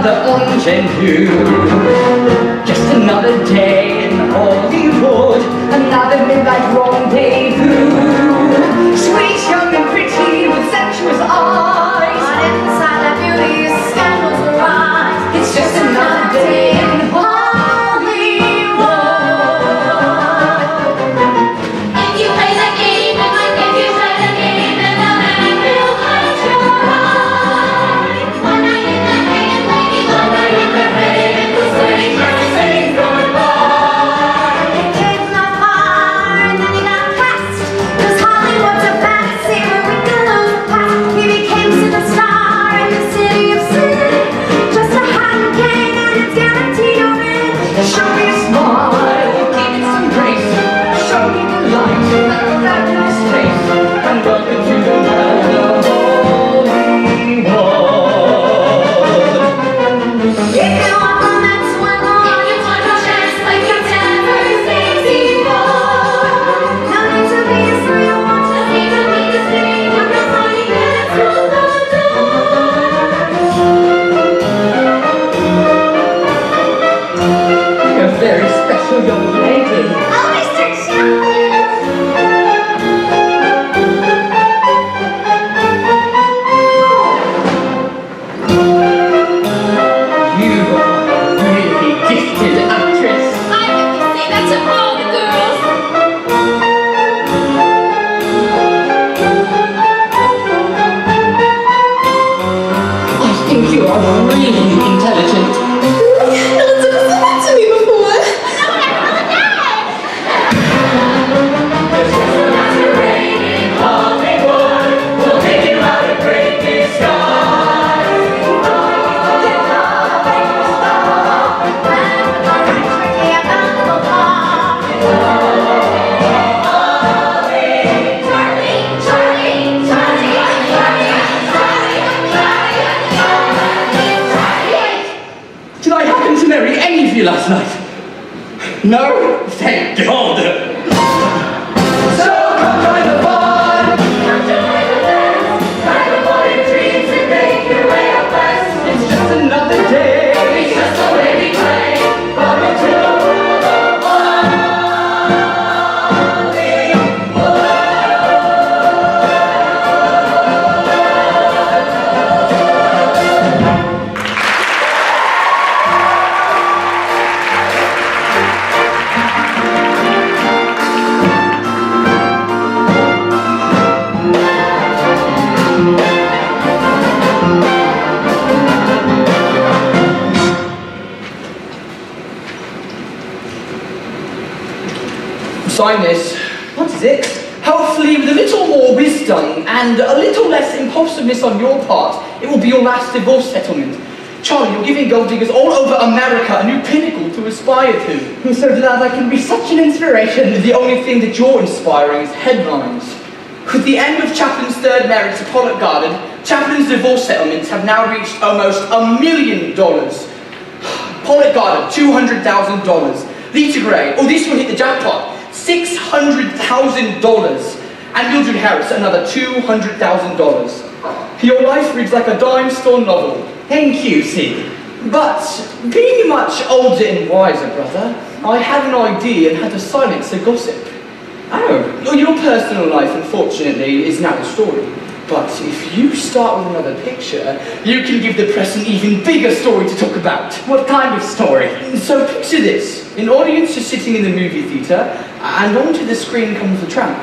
another ingenue. Just another day in Hollywood, another midnight rendezvous. Sweet, young and pretty with sensuous eyes, On inside that beauty, scandals arise. it's just another day in If you play the game, and like if you play the game, then the man will hide your eye. One night in the rain, lady, one night in the rain, the city just saying goodbye. It came not far, and then he got cast. 'Cause Hollywood's a fantasy where we can lose the past. He became superstar in the city of sin. Just a hot king, and it's guaranteed you're in. show me a smile, give it some grace, show me the light, that in his face, and welcome to the world of Hollywood. If you want romance, well, if you want a chance like you've never seen before, no need to be a fool, you want to be the biggest thing. You're the funny man through the door. A very special young lady. Oh, Mr. Chaplin! You are a really gifted actress. I think you say that to all the girls. I think you are really intelligent. No one's ever said that to me before. No one ever did. There's just another rain in Hollywood. We'll take you out of great big skies. Did I happen to marry any of you last night? No? Thank God! So come join the fun! It's just another day. It's just the way we play. Welcome to the world of Sign this. What is it? Hopefully, with a little more wisdom and a little less impulsiveness on your part, it will be your last divorce settlement. Charlie, you're giving gold diggers all over America a new pinnacle to aspire to. I'm so glad I can be such an inspiration. The only thing that you're inspiring is headlines. With the end of Chaplin's third marriage to Pollock Garden, Chaplin's divorce settlements have now reached almost $1 million. Pollock Garden, $200,000. Lita Gray, oh, this will hit the jackpot. $600,000, and Mildred Harris another $200,000. Your life reads like a dime store novel. Thank you, Sid. But being much older and wiser, brother, I had an idea and had to silence the gossip. Oh, your personal life, unfortunately, is now a story. But if you start with another picture, you can give the press an even bigger story to talk about. What kind of story? So picture this. An audience is sitting in the movie theatre, and onto the screen comes the tramp.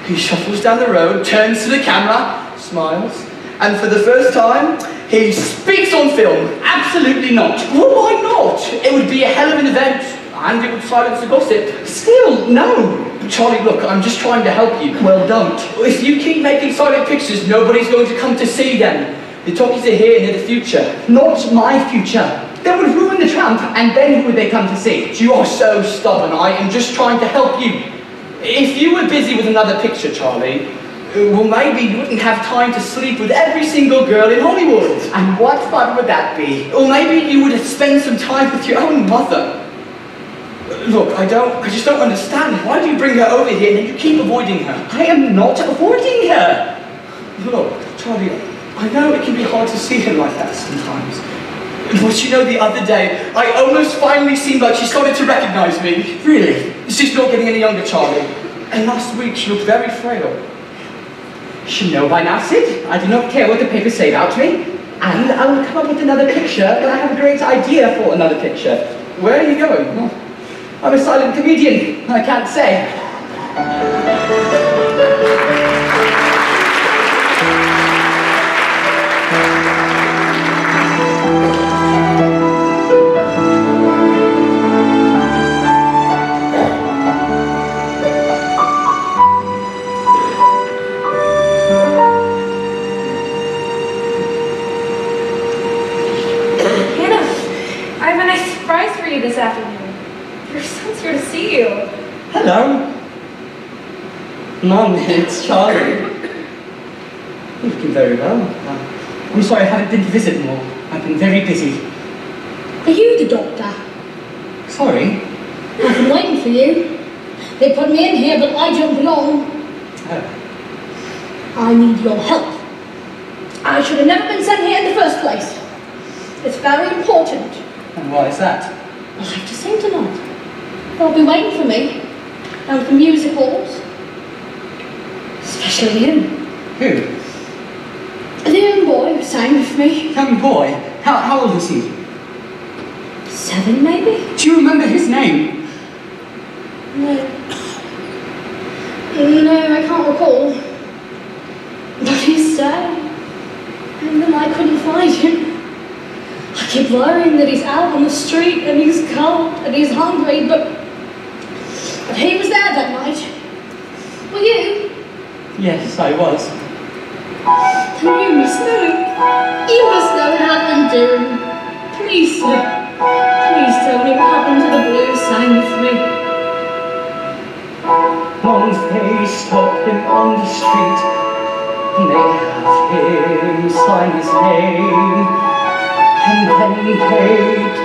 He shuffles down the road, turns to the camera, smiles, and for the first time, he speaks on film. Absolutely not. Well, why not? It would be a hell of an event, and it would silence the gossip. Still, no. Charlie, look, I'm just trying to help you. Well, don't. If you keep making silent pictures, nobody's going to come to see them. The talkies are here and in the future. Not my future. That would ruin the tramp, and then who would they come to see? You are so stubborn. I am just trying to help you. If you were busy with another picture, Charlie, well, maybe you wouldn't have time to sleep with every single girl in Hollywood. And what fun would that be? Or maybe you would spend some time with your own mother. Look, I just don't understand. Why do you bring her over here and then you keep avoiding her? I am not avoiding her. Look, Charlie, I know it can be hard to see her like that sometimes. But you know, the other day, I almost finally seemed like she started to recognize me. Really? She's not getting any younger, Charlie. And last week, she looked very frail. You should know by now, Sid. I do not care what the papers say about me. And I will come up with another picture when I have a great idea for another picture. Where are you going? Oh, I'm a silent comedian. I can't say. This afternoon. Your son's here to see you. Hello. Mom, it's Charlie. You're looking very well. I'm sorry I haven't been to visit more. I've been very busy. Are you the doctor? Sorry? I've been waiting for you. They put me in here, but I don't belong. Oh. I need your help. I should have never been sent here in the first place. It's very important. And why is that? I'll have to sing tonight. They'll be waiting for me. Down at the music halls. Especially him. Who? The young boy who sang with me. Young boy? How old is he? 7, maybe? Do you remember his name? No. No, I can't recall. But he's sad. And then I couldn't find him. I keep worrying that he's out on the street and he's cold and he's hungry, but he was there that night. Were you? Yes, I was. Then you must know. You must know what happened to him. Please, sir. Please tell me what happened to the boy who sang with me. Once they stop him on the street and they have him sign his name. And then they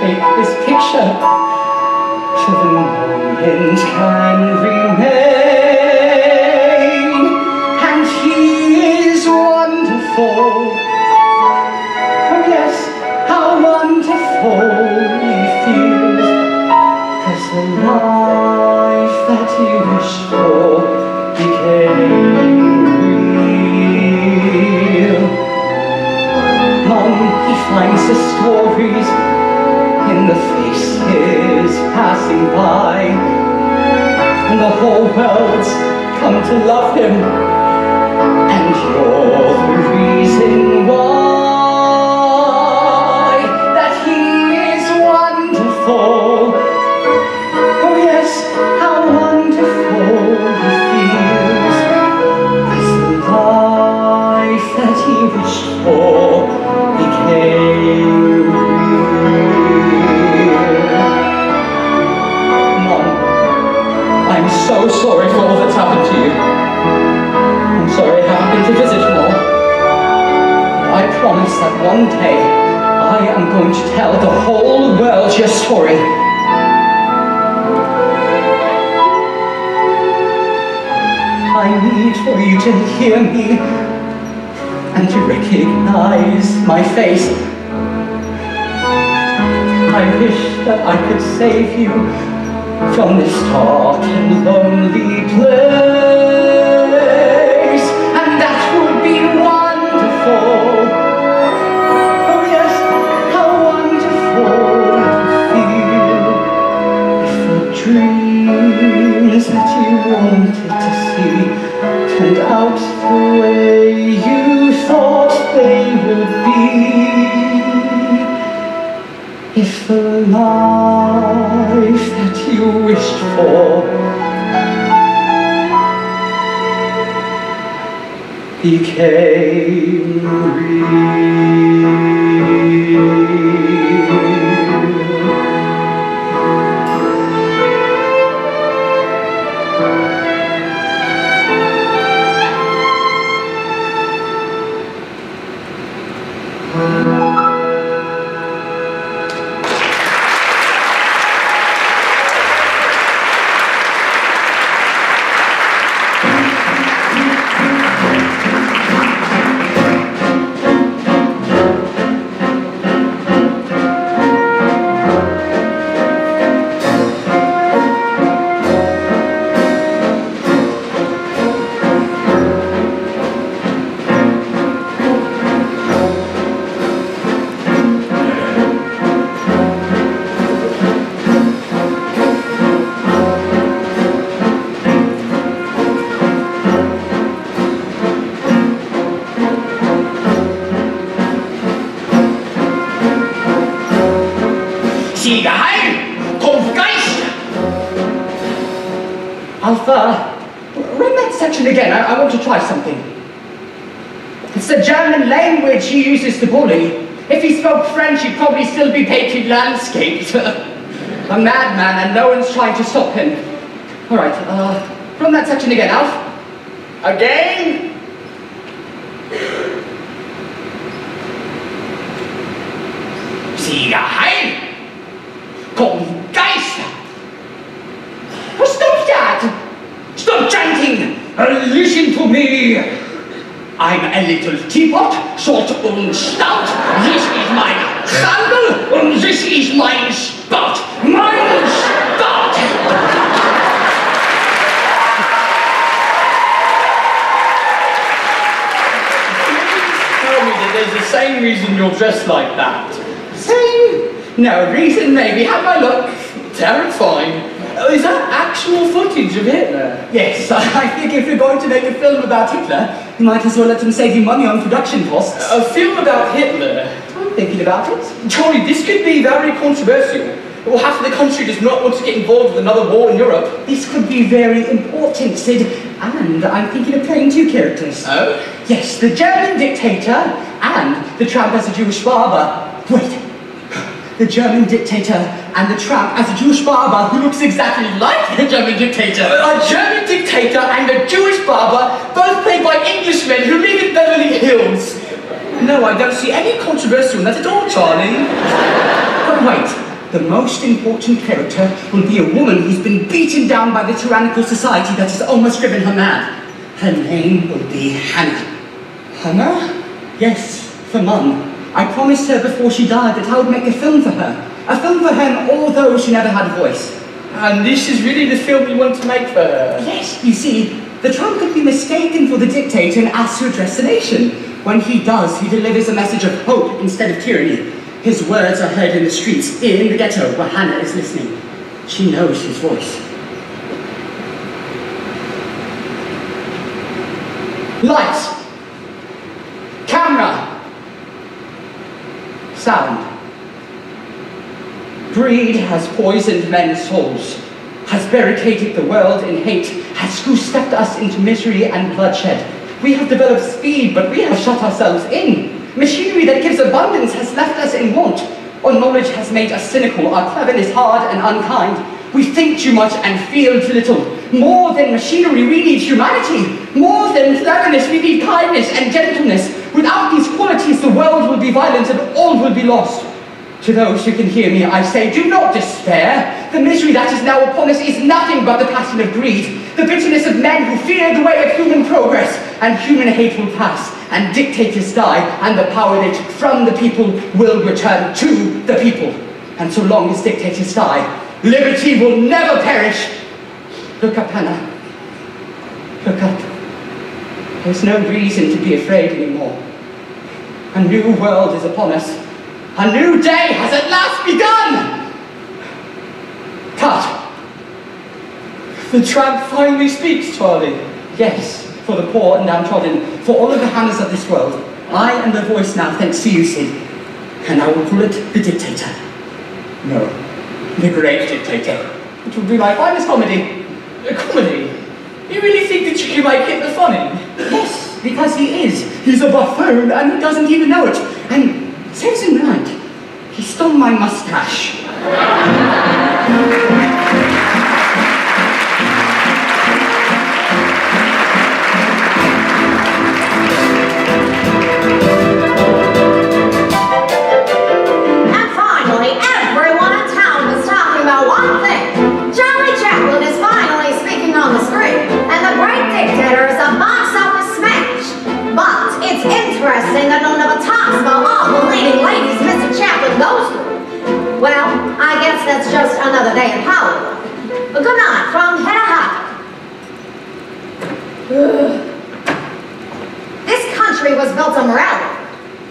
take this picture so the moment can remain. And he is wonderful. Oh yes, how wonderful he feels. 'Cause the life that he wished for became real. Mom, he finds the stories in the faces passing by, and the whole world's come to love him, and you're the reason why, that he is wonderful. Oh yes, how wonderful he feels, as the life that he wished for became real. Mom, I'm so sorry for all that's happened to you. I'm sorry I haven't been to visit more. I promise that one day I am going to tell the whole world your story. I need for you to hear me and to recognize my face. I wish that I could save you from this dark and lonely place, and that would be wonderful. Oh yes, how wonderful it would feel if the dreams that you wanted to see turned out the way you thought they would be. If the life that you wished for became real. Siege heil! Kommt Geist! Alpha, read that section again. I want to try something. It's the German language he uses to bully. If he spoke French, he'd probably still be painting landscapes. A madman, and no one's trying to stop him. All right, run that section again, Alf. Again? Siege heil! Kommt Geist! Stop that! Stop chanting! Listen to me! I'm a little teapot, short and stout. This is my handle, and this is my spout. Mein spout! Tell me that there's the same reason you're dressed like that. Same? No reason, maybe. Have my look. Terrifying. Is that actual footage of Hitler? Yes, I think if you're going to make a film about Hitler, you might as well let him save you money on production costs. A film about Hitler? I'm thinking about it. Charlie, this could be very controversial. Well, half of the country does not want to get involved with another war in Europe. This could be very important, Sid. And I'm thinking of playing two characters. Oh? Yes, the German dictator and the tramp as a Jewish barber. Wait. The German dictator and the tramp as a Jewish barber who looks exactly like the German dictator. A German dictator and a Jewish barber, both played by Englishmen who live in Beverly Hills. No, I don't see any controversy in that at all, Charlie. But wait, the most important character will be a woman who's been beaten down by the tyrannical society that has almost driven her mad. Her name will be Hannah. Hannah? Yes, for Mum. I promised her before she died that I would make a film for her. A film for her and all those who never had a voice. And this is really the film you want to make for her? Yes, you see, the Trump could be mistaken for the dictator and asked to address the nation. When he does, he delivers a message of hope instead of tyranny. His words are heard in the streets, in the ghetto, where Hannah is listening. She knows his voice. Lights! Camera! Sound. Greed has poisoned men's souls, has barricaded the world in hate, has screw-stepped us into misery and bloodshed. We have developed speed, but we have shut ourselves in. Machinery that gives abundance has left us in want. Our knowledge has made us cynical, our cleverness hard and unkind. We think too much and feel too little. More than machinery, we need humanity. More than cleverness, we need kindness and gentleness. Without these qualities, the world will be violent and all will be lost. To those who can hear me, I say, do not despair. The misery that is now upon us is nothing but the passion of greed, the bitterness of men who fear the way of human progress, and human hate will pass, and dictators die, and the power they took from the people will return to the people. And so long as dictators die, liberty will never perish. Look up, Hannah. Look up. There's no reason to be afraid anymore. A new world is upon us. A new day has at last begun! Cut. The tramp finally speaks, Charlie. Yes, for the poor and downtrodden, for all of the Hannahs of this world. I am the voice now, thanks to you, Sid. And I will call it the dictator. No, the great dictator. It will be my finest comedy. A comedy? You really think that you can make Hitler funny? Yes, because he is. He's a buffoon and he doesn't even know it. And serves him right. He stole my mustache. And finally, everyone in town was talking about one thing. Charlie Chaplin is finally speaking on the screen, and the great dictator is a box office smash. But it's interesting that no one ever talks about all the leading ladies Mr. Chaplin goes through. Well, I guess that's just another day in Hollywood. But good night from Hannah High. This country was built on morality.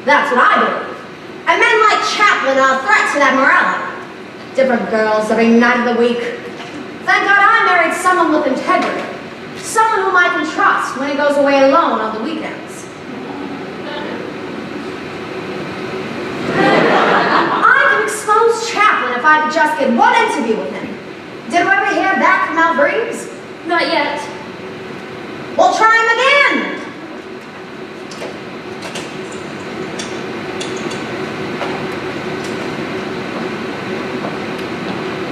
That's what I believe. And men like Chaplin are a threat to that morality. Different girls every night of the week. Thank God I married someone with integrity. Someone whom I can trust when he goes away alone on the weekends. I can expose Chaplin if if I could just get one interview with him. Did you ever hear back from Al Reeves? Not yet. We'll try him again.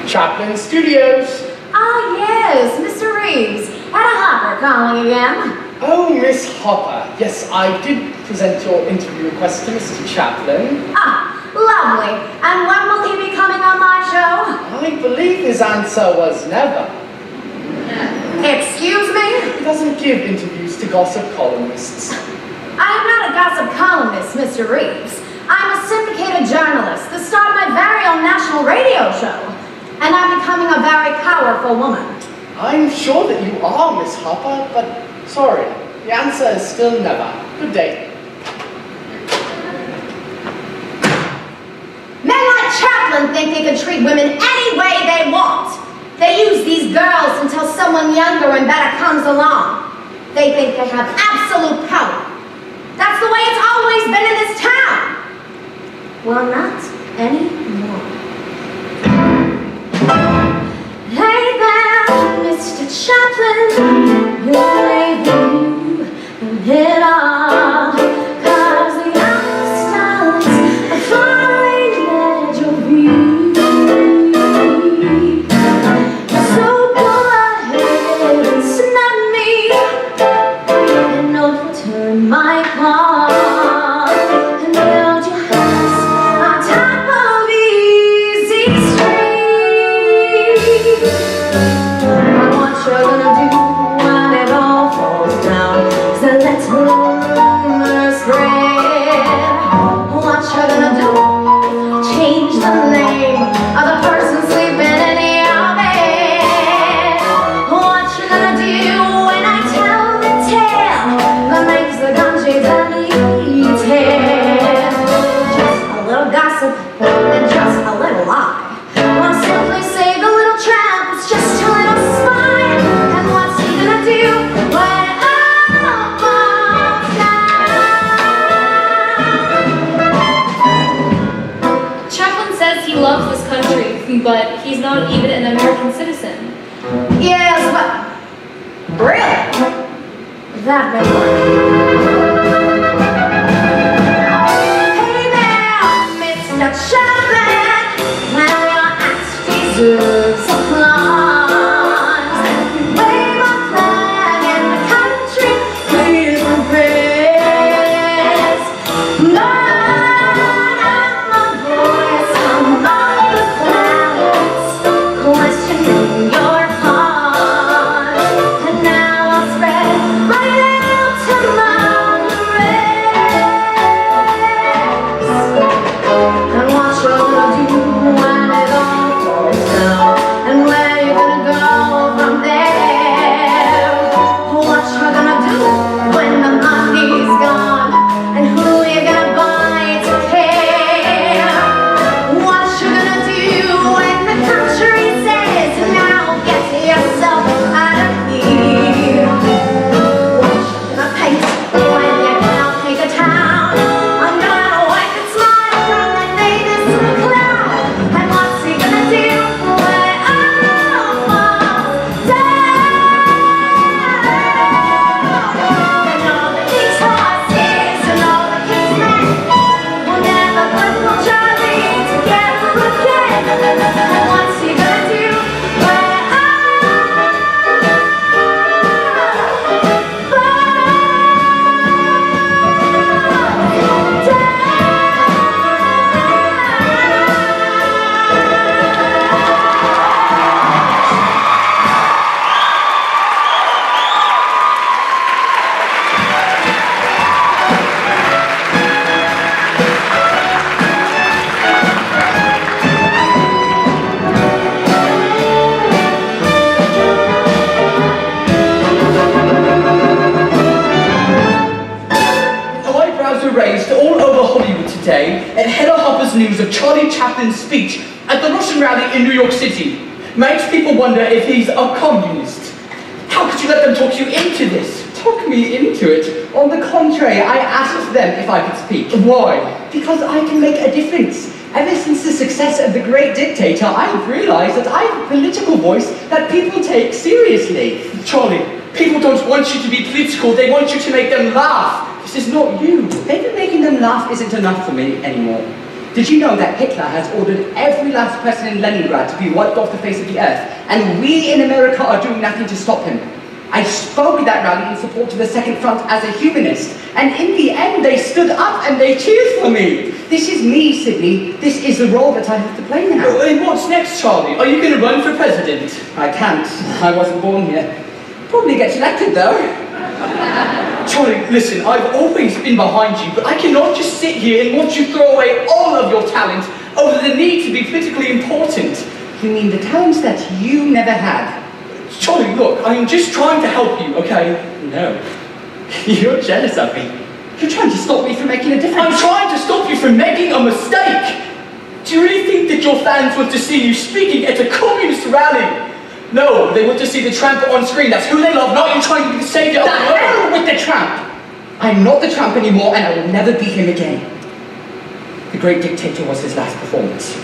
Chaplin Studios. Ah, yes, Mr. Reeves. Etta Hopper calling again. Oh, Miss Hopper. Yes, I did present your interview request to Mr. Chaplin. Ah, lovely. And when will he be coming on my show? I believe his answer was never. Excuse me? He doesn't give interviews to gossip columnists. I am not a gossip columnist, Mr. Reeves. I'm a syndicated journalist, the star of my very own national radio show. And I'm becoming a very powerful woman. I'm sure that you are, Miss Hopper, but sorry, the answer is still never. Good day. Men like Chaplin think they can treat women any way they want. They use these girls until someone younger and better comes along. They think they have absolute power. That's the way it's always been in this town. Well, not anymore. Hey there, Mr. Chaplin, you're waving it off, 'cause the stars are falling at your feet. So go ahead and snap me, and overturn my car, and build your house on top of easy street. And what you're gonna do when it all falls down is to let rumors spread. What you're gonna do? Change the name of the person sleeping in your bed. What you gonna do when I tell the tale that makes the country deleted? Just a little gossip and just a little lie. Or simply say the little tramp is just a little spy. And what's he gonna do when it all falls down? Chaplin says he loves this country, but he's not even an American citizen. Yes, but really, that may work. Hey there, Mr. Chaplin, now your act deserves applause. Wave a flag in the country, please impress. Lord, I'm the voice among the clouds, questioning your heart. And now I'll spread right out among the rest. And what you're gonna do when it all falls down, and where you're gonna go from there. What you're gonna do when the money's gone, and who you're gonna buy to care. What you're gonna do when the country says, now get yourself out of here. What you gonna paint when you can't paint a town? I'm gonna wipe and smile from the neighbors to the cloud. And what's he gonna do when it all falls down? And all the king's horses and all the king's men will never put little Charlie together again. And what's he gonna do when it all Eyebrows were raised all over Hollywood today at Hedda Hopper's news of Charlie Chaplin's speech at the Russian rally in New York City. Makes people wonder if he's a communist. How could you let them talk you into this? Talk me into it. On the contrary, I asked them if I could speak. Why? Because I can make a difference. Ever since the success of The Great Dictator, I've realized that I have a political voice that people take seriously. Charlie, people don't want you to be political, they want you to make them laugh. This is not you. Maybe making them laugh isn't enough for me anymore. Did you know that Hitler has ordered every last person in Leningrad to be wiped off the face of the earth, and we in America are doing nothing to stop him? I spoke at that rally in support of the Second Front as a humanist, and in the end they stood up and they cheered for me. This is me, Sydney. This is the role that I have to play now. And what's next, Charlie? Are you going to run for president? I can't. I wasn't born here. Probably get elected though. Charlie, listen, I've always been behind you, but I cannot just sit here and watch you throw away all of your talent over the need to be politically important. You mean the talents that you never had? Charlie, look, I am just trying to help you, okay? No. You're jealous of me. You're trying to stop me from making a difference. I'm trying to stop you from making a mistake! Do you really think that your fans want to see you speaking at a communist rally? No, they want to see the tramp on screen. That's who they love, not you trying to be the savior of the world. The hell with the tramp! I'm not the tramp anymore, and I will never be him again. The Great Dictator was his last performance.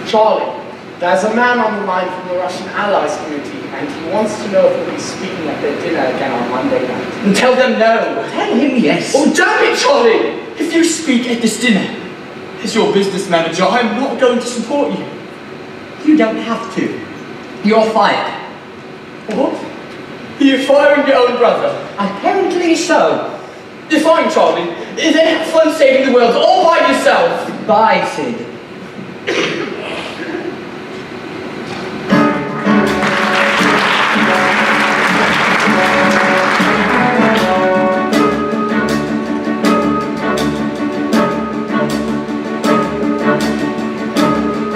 Charlie, there's a man on the line from the Russian Allies Committee, and he wants to know if he'll be speaking at their dinner again on Monday night. And tell them no. Tell him yes. Oh, damn it, Charlie! If you speak at this dinner, as your business manager, I'm not going to support you. You don't have to. You're fired. What? You're firing your own brother? Apparently so. You're fine, Charlie. Then have fun saving the world all by yourself. Bye, Sid.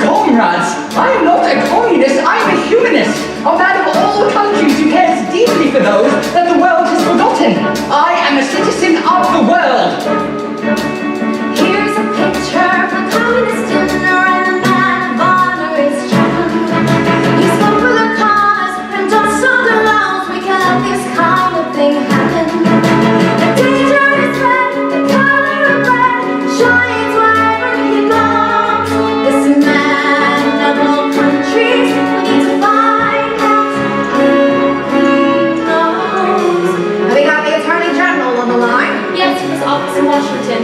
Comrades, I'm not a communist, I'm a humanist. A man of all countries who cares deeply for those that the world has forgotten. I am a citizen of the world. Here's a picture of the communist dinner, and the man of honor is Chaplin. He spoke for the cause and dust on the roads. We can let this kind of thing happen. The danger is red, the color of red shines wherever he goes. This man of all countries, we need to find out who he knows. Have we got the Attorney General on the line? Yes, his office in Washington.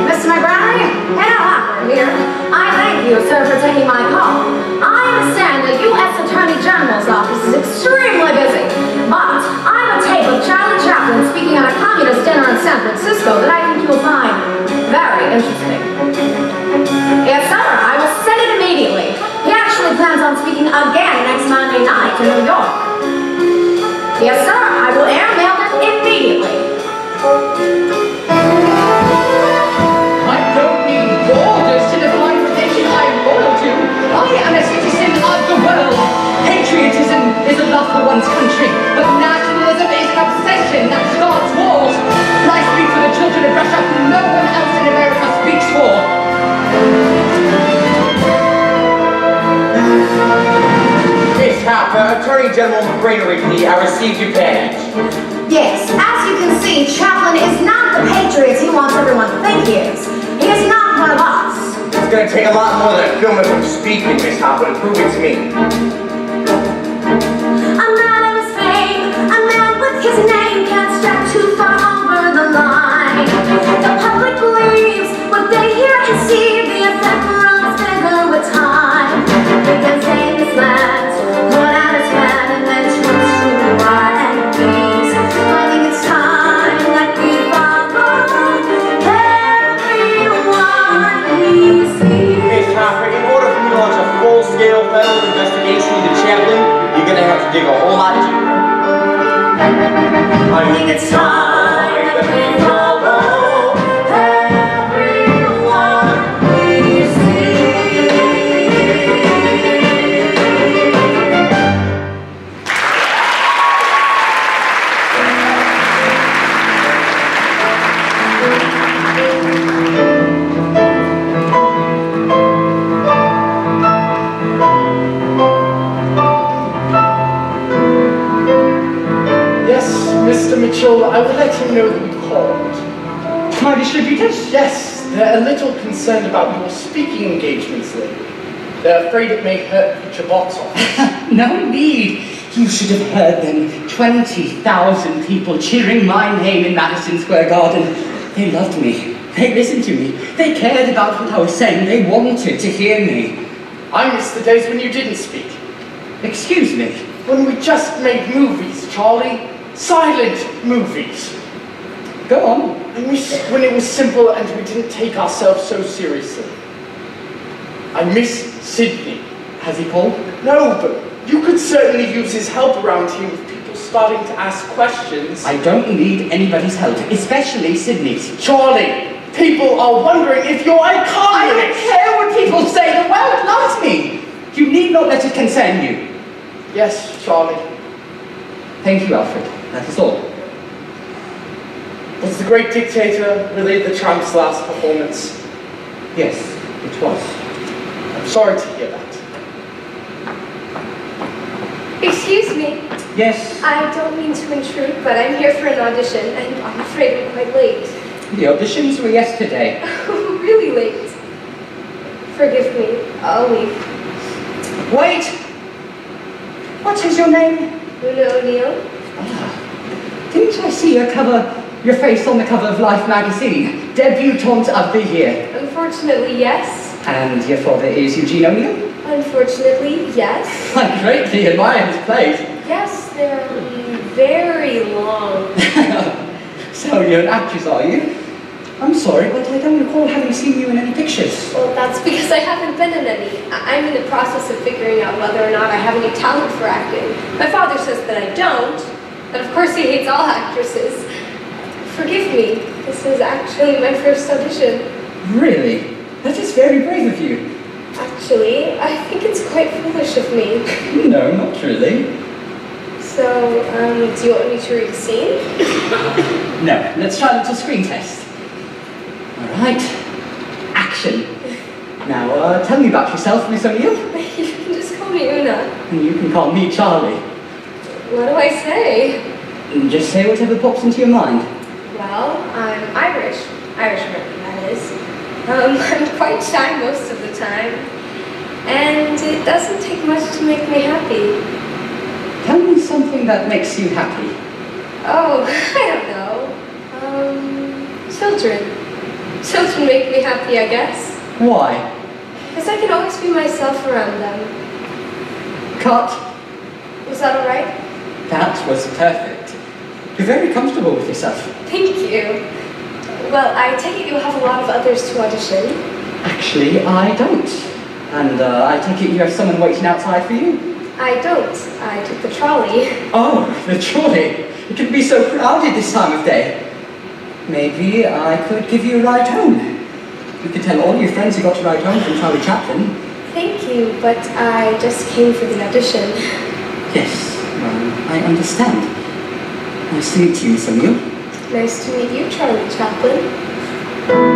Mr. McGrady, Hannah Hopper here. I thank you, sir, for taking my call. I understand the U.S. Attorney General's office is extremely busy, but I have a tape of Charlie Chaplin speaking at a communist dinner in San Francisco that I think you will find very interesting. Yes, sir, I will send it immediately. He actually plans on speaking again next Monday night in New York. Yes, sir, I will airmail it immediately. I don't need borders to define the nation I'm loyal to. I am a citizen of the world. Patriotism is a love for one's country, but nationalism is an obsession that starts wars. I speak for the children of Russia who no one else in America speaks for. Miss Hopper, Attorney General McGranery, I received your badge. Yes, as you can see, Chaplin is not the patriot he wants everyone to think he is. He is not one of us. It's going to take a lot more than a film of him speaking, Miss Hopper, to prove it to me. A man of his fame, a man with his name can't step too far over the line. The public believes what they hear and see. The effect grows bigger with time. They can say this lad, put out his hand and then trust to the right ways. I think it's time that we follow everyone we see. Miss Hopper, in order for me to launch a full-scale federal investigation into Chaplin, you're going to have to dig a whole lot deeper. I think it's time that we follow everyone we see. Yes, Mr. Mitchell, I will let him know that you called. My distributors? Yes, they're a little concerned about your speaking engagements lately. They're afraid it may hurt future box office. No need. You should have heard them. 20,000 people cheering my name in Madison Square Garden. They loved me. They listened to me. They cared about what I was saying. They wanted to hear me. I miss the days when you didn't speak. Excuse me. When we just made movies, Charlie. Silent movies. Go on. I miss when it was simple and we didn't take ourselves so seriously. I miss Sydney. Has he called? No, but you could certainly use his help around here with people starting to ask questions. I don't need anybody's help, especially Sydney's. Charlie, people are wondering if you're a communist. I don't care what people say. The world loves me. You need not let it concern you. Yes, Charlie. Thank you, Alfred. That is all. Was the great dictator really the Trump's last performance? Yes, it was. I'm sorry to hear that. Excuse me. Yes, I don't mean to intrude, but I'm here for an audition, and I'm afraid I'm quite late. the auditions were yesterday. Really late. Forgive me. I'll leave. Wait! What is your name? Una O'Neill? Didn't I see your face on the cover of Life magazine? Debutante of the year. Unfortunately, yes. And your father is Eugene O'Neill? Unfortunately, yes. I greatly admire his plays. Yes, they're very long. So you're an actress, are you? I'm sorry, but I don't recall having seen you in any pictures. Well, that's because I haven't been in any. I'm in the process of figuring out whether or not I have any talent for acting. My father says that I don't, but of course he hates all actresses. Forgive me, this is actually my first audition. Really? That is very brave of you. Actually, I think it's quite foolish of me. No, not really. So, do you want me to read a scene? No, let's try a little screen test. All right, action. Now, tell me about yourself, Miss O'Neill. You can just call me Una. And you can call me Charlie. What do I say? And just say whatever pops into your mind. Well, I'm Irish. Irish American, that is. I'm quite shy most of the time. And it doesn't take much to make me happy. Tell me something that makes you happy. Oh, I don't know. Children. Children make me happy, I guess. Why? Because I can always be myself around them. Cut. Was that all right? That was perfect. You're very comfortable with yourself. Thank you. Well, I take it you have a lot of others to audition. Actually, I don't. And I take it you have someone waiting outside for you? I don't. I took the trolley. Oh, the trolley. It can be so crowded this time of day. Maybe I could give you a ride home. You could tell all your friends you got a ride home from Charlie Chaplin. Thank you, but I just came for the audition. Yes, well, I understand. Nice to meet you, Miss O'Neill. Nice to meet you, Charlie Chaplin.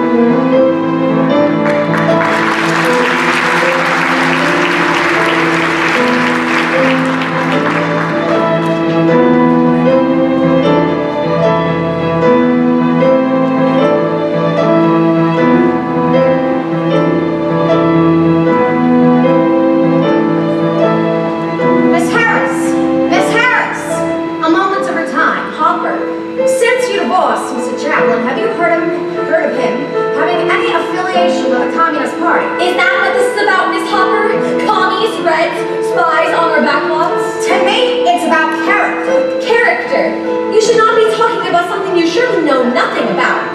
Is that what this is about, Miss Hopper? Commies, Reds, spies on our backlots? To me, it's about character. Character? You should not be talking about something you surely know nothing about.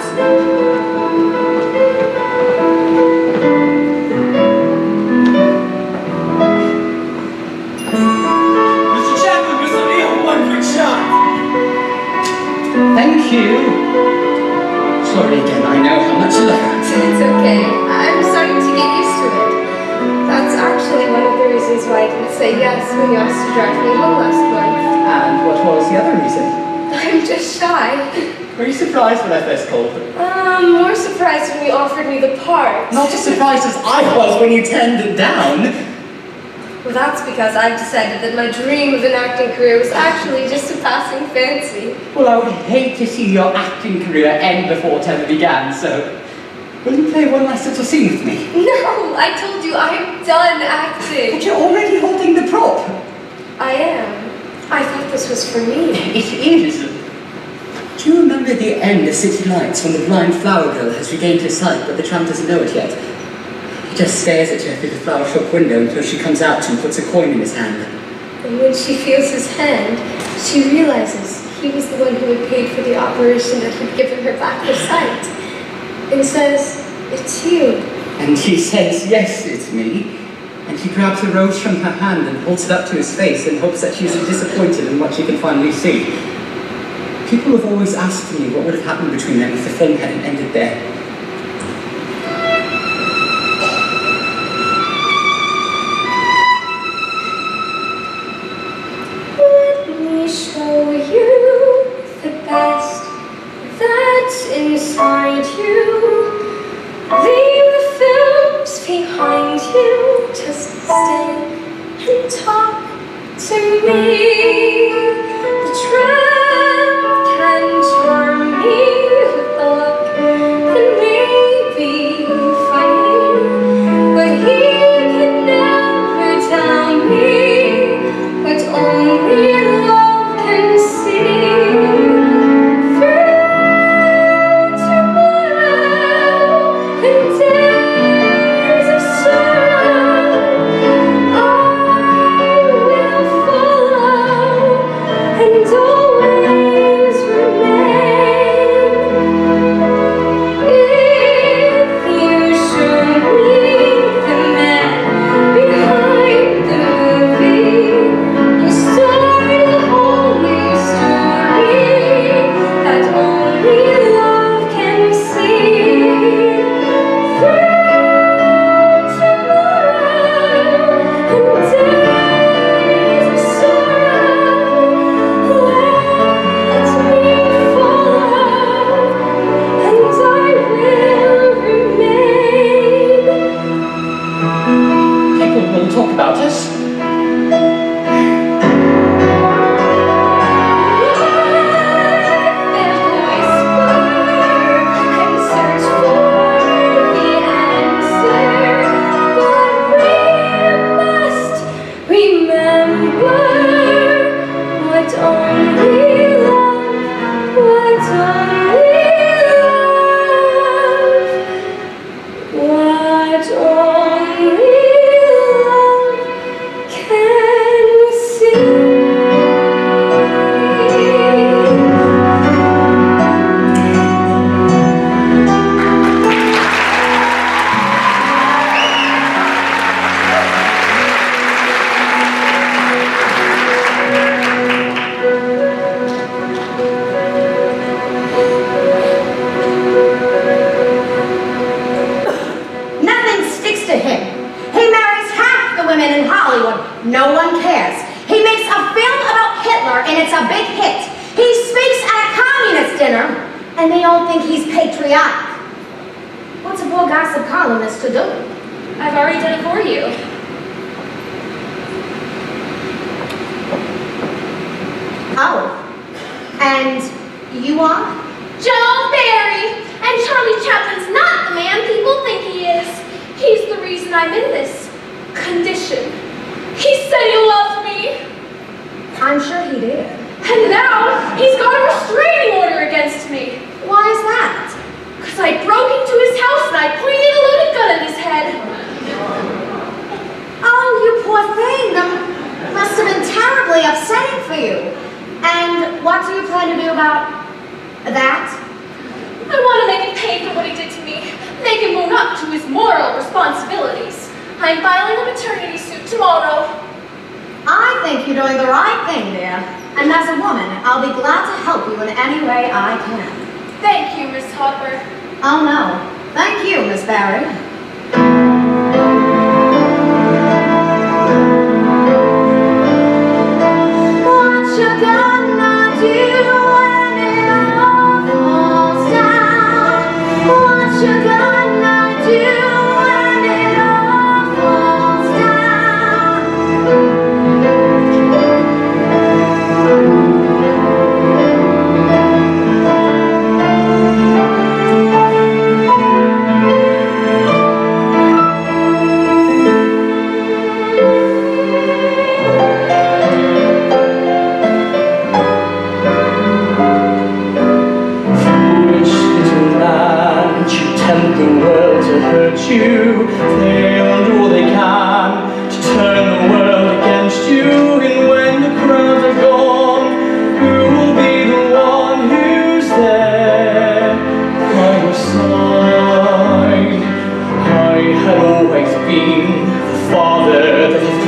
Mr. Chaplin, Miss O'Neill, one quick shot. Thank you. Sorry again, I know how much you love it. It's okay. I'm starting to get used to it. That's actually one of the reasons why I didn't say yes when you asked to drive me home last month. And what was the other reason? I'm just shy. Were you surprised when I first called? More surprised when you offered me the part. Not as surprised as I was when you turned it down. Well, that's because I've decided that my dream of an acting career was actually just a passing fancy. Well, I would hate to see your acting career end before it ever began, so Will you play one last little scene with me? No, I told you I'm done acting. But you're already holding the prop. I am. I thought this was for me. It is. Do you remember the end of City Lights when the blind flower girl has regained her sight but the tramp doesn't know it yet? He just stares at her through the flower shop window until she comes out and puts a coin in his hand. And when she feels his hand, she realizes he was the one who had paid for the operation that had given her back her sight. And says, "It's you." And he says, "Yes, it's me." And he grabs a rose from her hand and holds it up to his face in hopes that she isn't disappointed in what she can finally see. People have always asked me what would have happened between them if the film hadn't ended there. Let me show you the best that's inside you. Leave the films behind you. Just stay and talk to me. The tramp can charm me with a look that may be funny, but he can never tell me what only love can see. Through tomorrow and days of sorrow, I will follow and always remain. If you show me the man behind the movie, you start a whole new story that only love can see. Through tomorrow and days of sorrow, let me follow and I will remain. People will talk about us. Nothing sticks to him. He marries half the women in Hollywood. No one cares. He makes a film about Hitler and it's a big hit. He speaks at a communist dinner and they all think he's patriotic. What's a poor gossip columnist to do? I've already done it for you. Oh. And you are? Joe Barry! And Charlie Chaplin's not the man people think he is. He's the reason I'm in this condition. He said he loved me. I'm sure he did. And now he's got a restraining order against me. Why is that? Because I broke into his house and I pointed a loaded gun at his head. Oh, you poor thing. That must have been terribly upsetting for you. And what do you plan to do about that? I want to make him pay for what he did to me. Make him own up to his moral responsibilities. I'm filing a maternity suit tomorrow. I think you're doing the right thing, dear. And as a woman, I'll be glad to help you in any way I can. Thank you, Miss Hopper. Oh, no. Thank you, Miss Barry. What you gonna do when it all falls down? What you gonna do when it all falls down?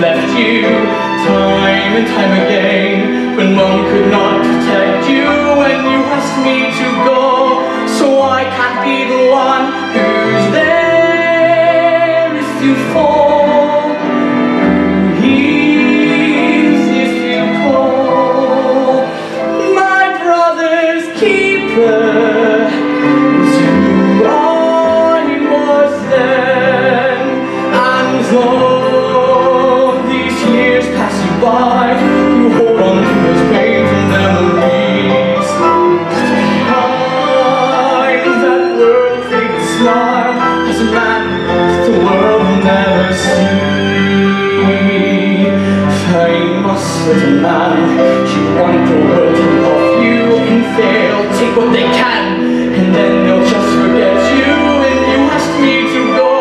left you time and time again, when Mum could not protect you when you asked me to go. So I can't be the one who's there if you fall, who hears if you call. My brother's keeper is who I was then, and though these years pass you by, you hold on to those painful memories. Behind that world-famous smile, there's a man that the world will never see. Famous little man, you want the world to love you, and they'll take what they can, and then they'll just forget you. And you asked me to go,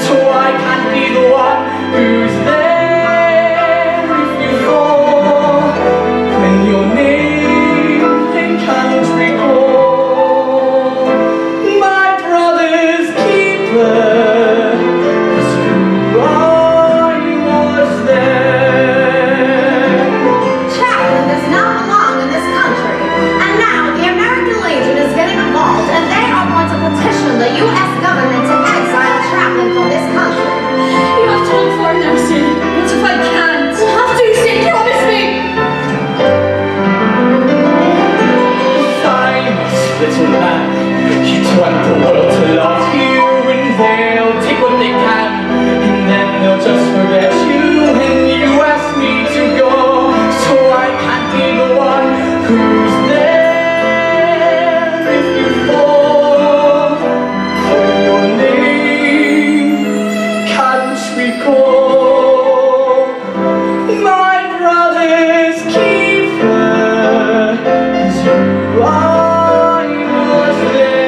so I can't be the one who's there if you fall, when your name they can't recall. My brother's keeper is who I was then. Chaplin does not belong in this country, and now the American Legion is getting involved, and they are going to petition the U.S. government to exile Chaplin from this country. You have to look for it now, Sid. What if I can't? You have to, Sid. Promise me. Famous little man, you want the world to love you, and they'll take what they can, and then they'll just forget you. And you asked me to go, so I can't be the one who's there if you fall, when your name can't recall. My brother's keeper is who I was then.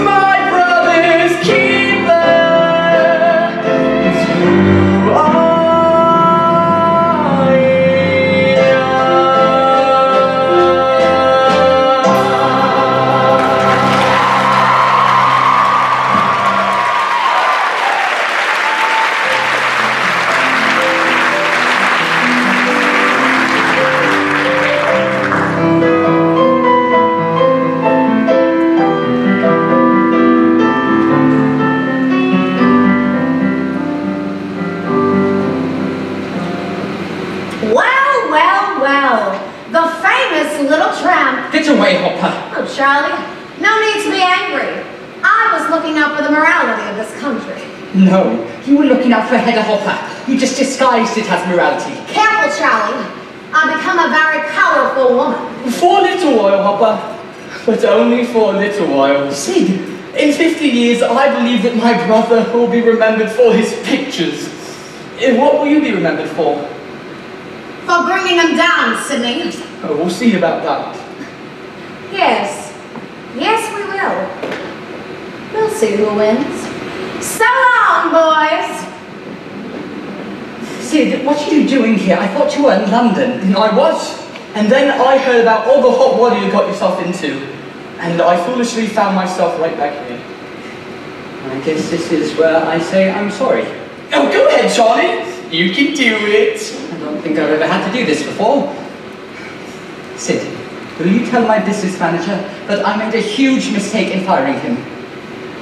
My brother's keeper is who I am. Well, well, well. The famous little tramp. Get away, Hopper. Oh, Charlie, no need to be angry. I was looking out for the morality of this country. No, you were looking out for Hedda Hopper. You just disguised it as morality. Careful, Charlie. I've become a very powerful woman. For a little while, Hopper, but only for a little while. Sid, In 50 years, I believe that my brother will be remembered for his pictures. What will you be remembered for? For bringing them down, Sydney. Oh, we'll see about that. Yes. Yes, we will. We'll see who wins. So long, boys. Sid, what are you doing here? I thought you were in London. I was. And then I heard about all the hot water you got yourself into. And I foolishly found myself right back here. I guess this is where I say I'm sorry. Oh, go ahead, Charlie. You can do it. I don't think I've ever had to do this before. Sid, will you tell my business manager that I made a huge mistake in firing him?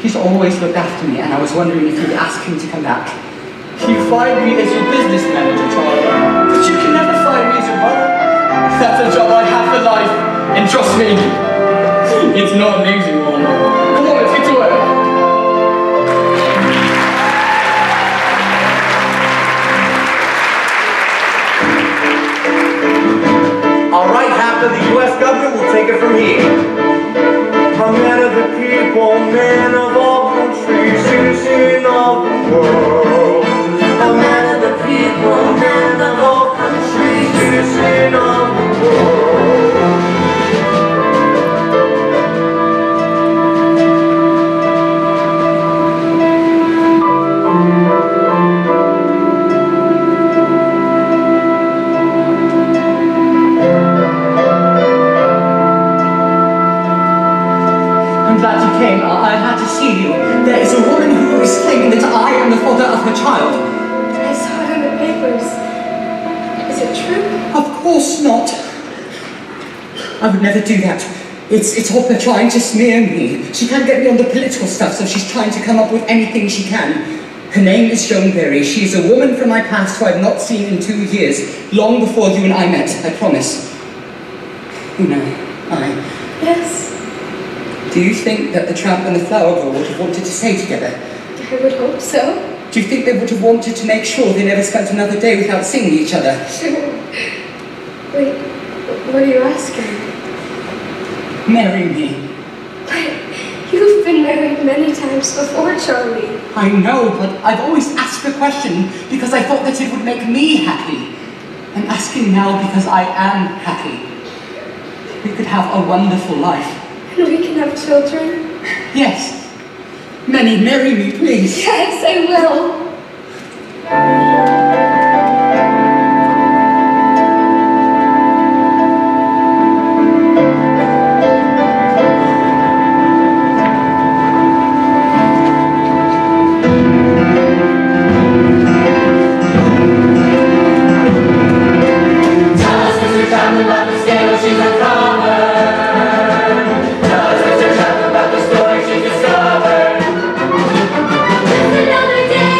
He's always looked after me, and I was wondering if you'd ask him to come back. You fired me as your business manager, Charlie. But you can never fire me as your brother. That's a job I have for life. And trust me, it's not an easy one. Come on, let's get to work. All right, half of the U.S. government will take it from here. A man of the people, man of all countries, citizen of the world. A man of the people, man of all countries, citizen of the world. I'm glad you came. I had to see you. There is a woman who is claiming that I my child. I saw it in the papers. Is it true? Of course not. I would never do that. It's all her trying to smear me. She can't get me on the political stuff, so she's trying to come up with anything she can. Her name is Joanberry. She's a woman from my past who I've not seen in 2 years, long before you and I met, I promise. Una, Yes, do you think that the tramp and the flower girl would have wanted to stay together? I would hope so. Do you think they would have wanted to make sure they never spent another day without seeing each other? Sure. Wait, what are you asking? Marry me. But you've been married many times before, Charlie. I know, but I've always asked the question because I thought that it would make me happy. I'm asking now because I am happy. We could have a wonderful life. And we can have children? Yes. Many, marry me, please. Yes, I will. Another day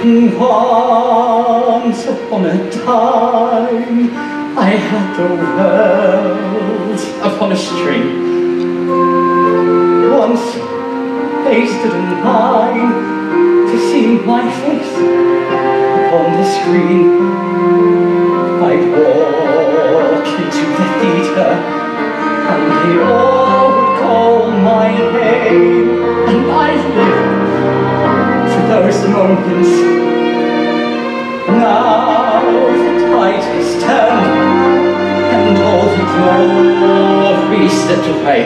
in Once upon a time, I had the world upon a string. Once they stood in line to see my face upon the screen. I'd walk into the theatre, and they all would call my name, and I've lived for those moments. Now the tide has turned, and all the glory slipped away.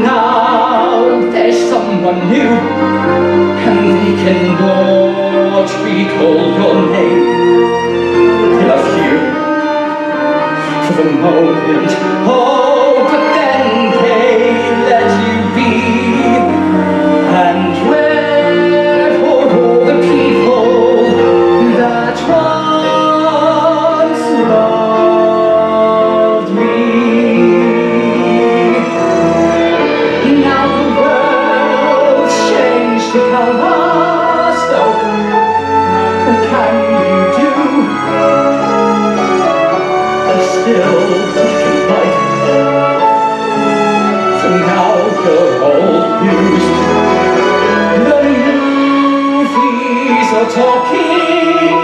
Now there's someone new, and they cannot recall your name. They love you for the moment, oh, but then they let you be. And where for all the people that once loved me? Now the world's changed to colors, though. What can you do? You're still black and white. So now you're old news. The movies are talking,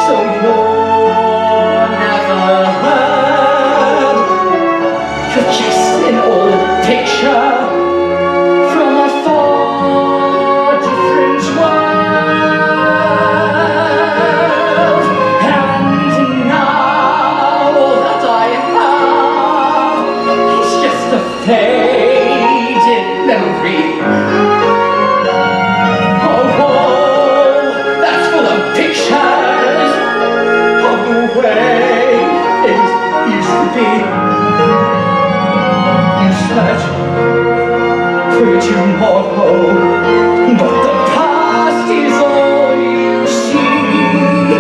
so you're never heard. You're just an old picture from a far different world. And now all that I faded memory. A wall that's full of pictures of the way things used to be. You search for tomorrow, but the past is all you see.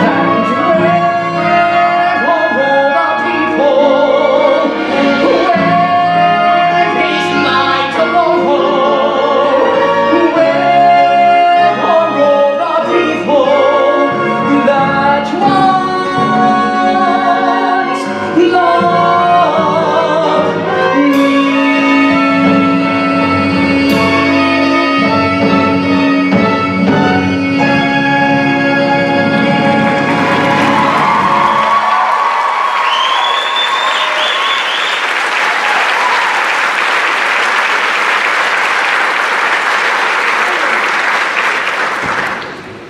And where are all the people? Where is my tomorrow? Where are all the people that once loved me?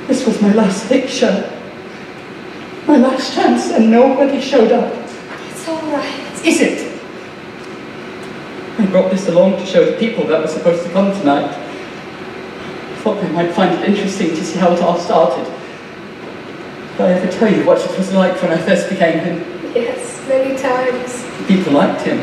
This was my last picture, my last chance, and nobody showed up. It's all right. Is it? I brought this along to show the people that were supposed to come tonight. I thought they might find it interesting to see how it all started. Did I ever tell you what it was like when I first became him? Yes, many times. The people liked him.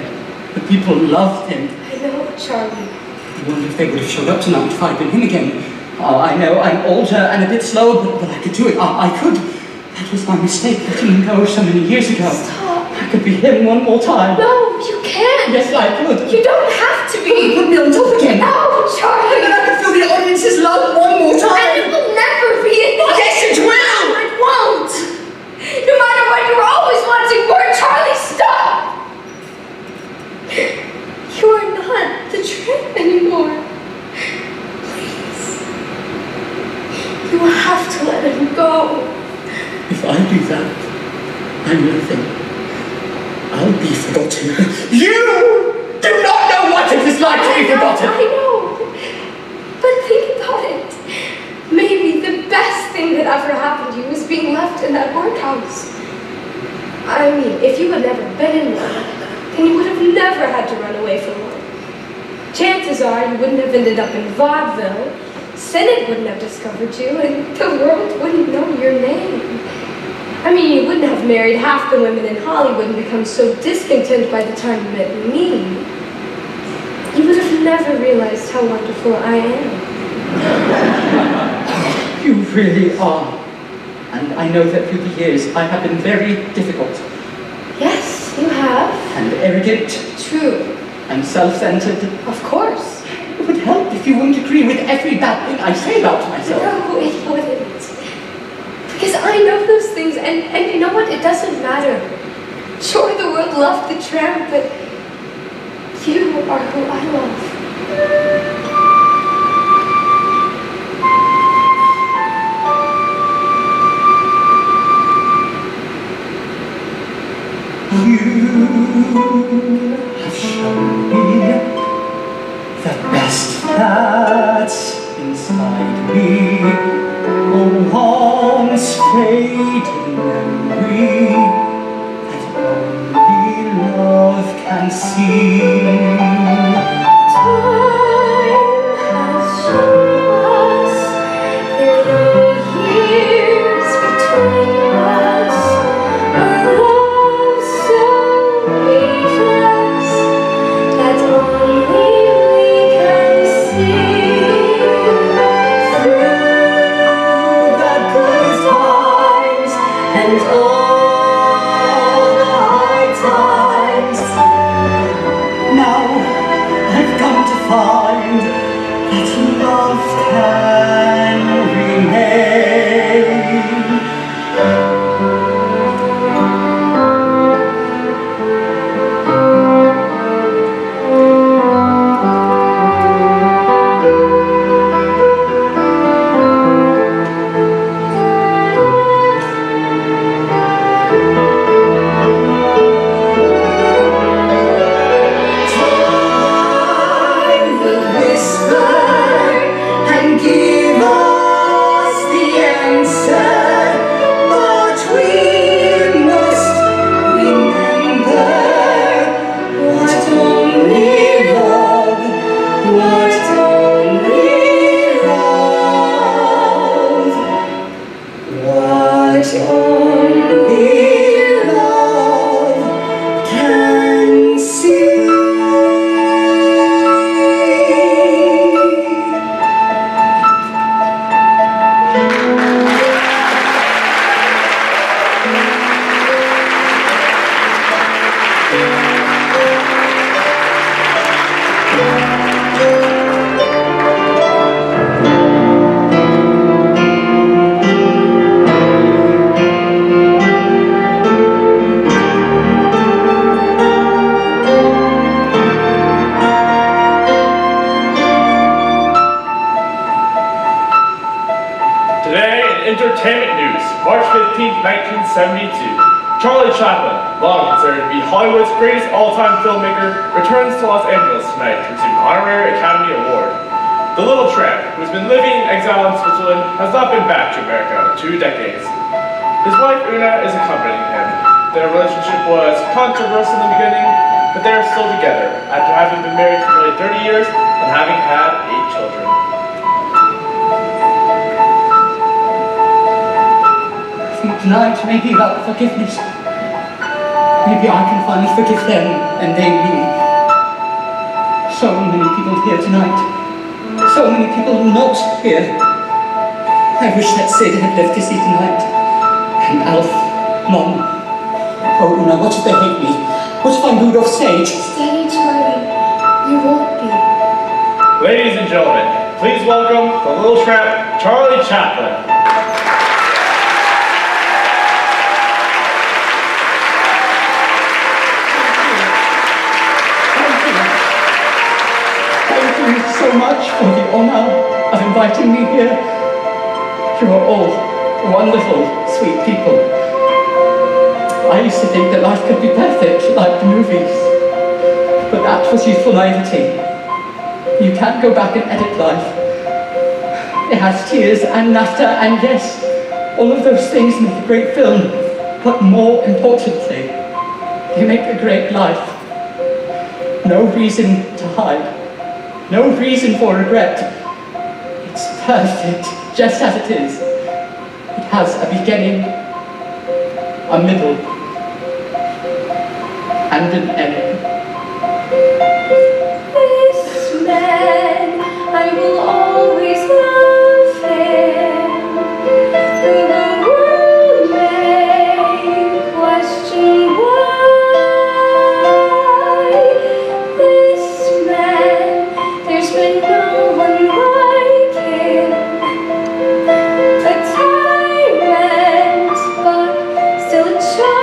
The people loved him. I know, Charlie. I wonder if they would have showed up tonight if I'd been him again. Oh, I know, I'm older and a bit slow, but I could do it. I could. That was my mistake, letting him go so many years ago. Stop. I could be him one more time. No, you can't. Yes, I could. You don't have to be. Put me on top again. No, Charlie. And then I could feel the audience's love one more And time. it will never be enough. Yes, it will. It won't. No matter what, you're always wanting more. Charlie, stop. You are not the tramp anymore. Please. You have to let him go. If I do that, I'm nothing. I'll be forgotten. You do not know what it is like to be forgotten. I know. But think about it. Maybe the best thing that ever happened to you was being left in that workhouse. I mean, if you had never been in one, then you would have never had to run away from one. Chances are you wouldn't have ended up in vaudeville, Senate wouldn't have discovered you, and the world wouldn't know your name. I mean, you wouldn't have married half the women in Hollywood and become so discontent by the time you met me. You would have never realized how wonderful I am. You really are. And I know that through the years I have been very difficult. Yes, you have. And arrogant. True. And self-centered. Of course. It would help if you wouldn't agree with every bad thing I say about myself. No, it wouldn't. Because I know those things, and you know what? It doesn't matter. Sure, the world loved the tramp, but you are who I love. You have shown me the best that's inside me, a once fading memory that only love can see. Time has shown us there are years between us, a love so ageless that only we can see. Through the good times and all the hard times, 1972, Charlie Chaplin, long considered to be Hollywood's greatest all-time filmmaker, returns to Los Angeles tonight to receive an honorary Academy Award. The little tramp, who has been living in exile in Switzerland, has not been back to America in 2 decades. His wife Una is accompanying him. Their relationship was controversial in the beginning, but they are still together after having been married for nearly 30 years and having had 8 children. I think tonight may be about forgiveness. Maybe I can finally forgive them and they me. So many people here tonight. So many people not here. I wish that Sid had lived to see tonight. And Alf, Mom. Oh, Una, what if they hate me? What if I'm moved off stage? Steady, Charlie. You won't be. Ladies and gentlemen, please welcome the little tramp, Charlie Chaplin. Thank you so much for the honor of inviting me here. You are all wonderful, sweet people. I used to think that life could be perfect, like the movies. But that was youthful naivety. You can't go back and edit life. It has tears and laughter, and yes, all of those things make a great film. But more importantly, they make a great life. No reason to hide. No reason for regret. It's perfect, just as it is. It has a beginning, a middle, and an end. This man, I will always love him. Though the world may question why. This man, there's been no one like him. A tyrant, but still a child.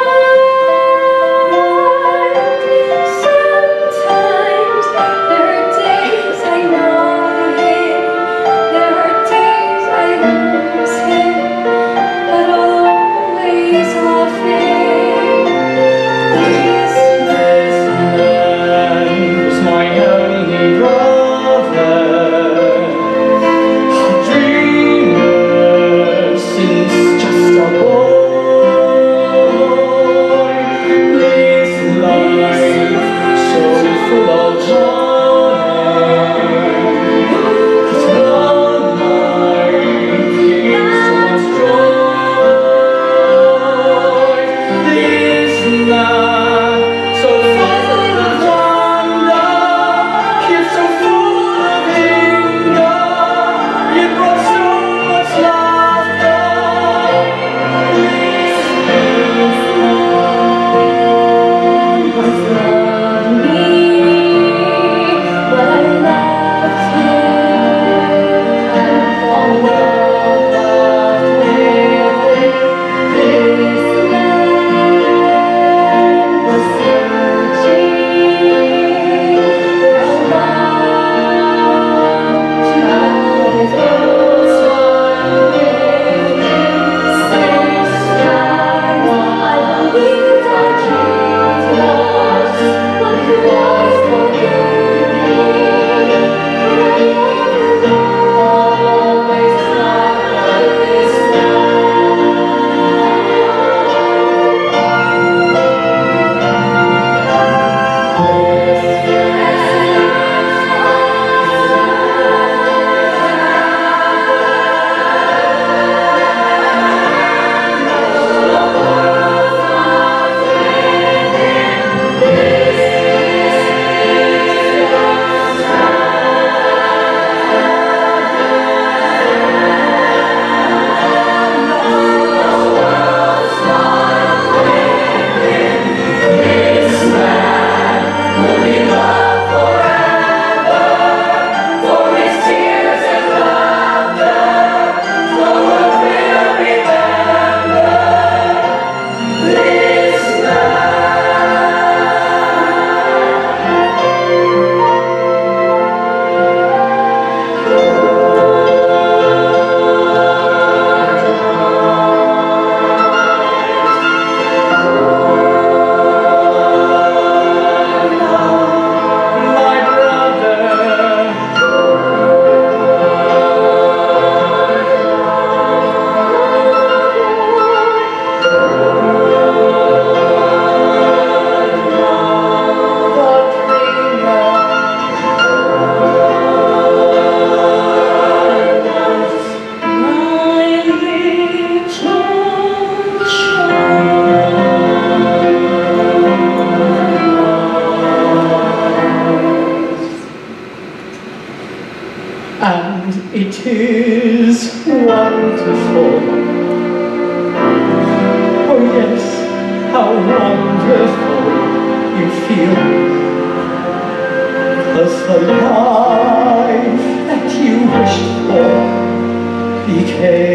is wonderful. Oh yes, how wonderful you feel. 'Cause the life that you wished for became